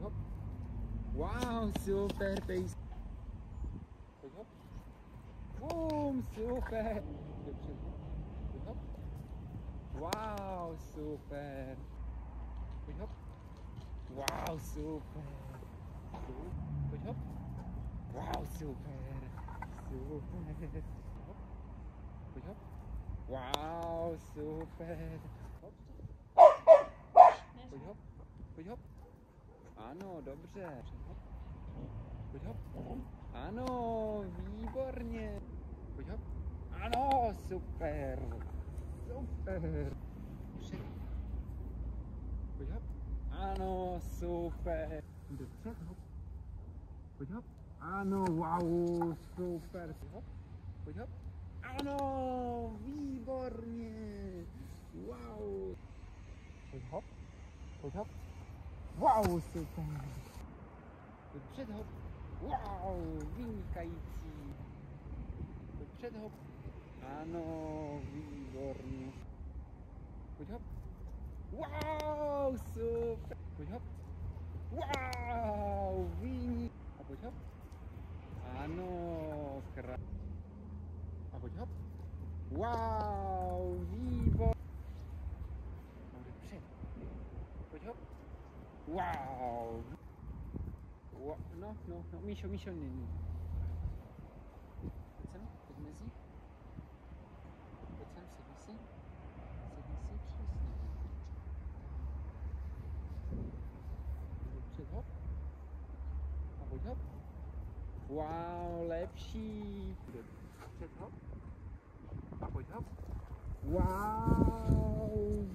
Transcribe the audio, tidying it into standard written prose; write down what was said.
hop. Wow, super pace. Pojď hop. Bum, super. Dobře, pojď hop. Wow, super. Pojď hop. Wow, super. Pojď hop. Wow, super. Super. Hop. Pojď hop. Wow, super. Hop. Pojď hop. Pojď hop. Ano, dobře. Hop. Pojď hop. Ano, výborně. Pojď hop. Ano, super. Super. Před. Pojď hop. Ano, super. Dobře, hop. Pojď hop. Ano, wow, super. Pojď hop. Pojď hop. Ano, výborně. Wow. Pojď hop. Pojď hop. Wow, super. Pojď před hop. Wow, vynikající. Pojď před hop. Ano, výborně. Pojď hop. Wow, super. Pojď hop. Wow, vynikající. A pojď hop. Ano, a pojď hop. Wow, výborně. Před. Pojď hop. Wow. No, Míšo, není. Pojď sem, pojď mezi. Pojď sem, sedni si. Sedni si, přesně. Před hop. A pojď hop. Wow, lepší. Před hop. A pojď hop. Wow,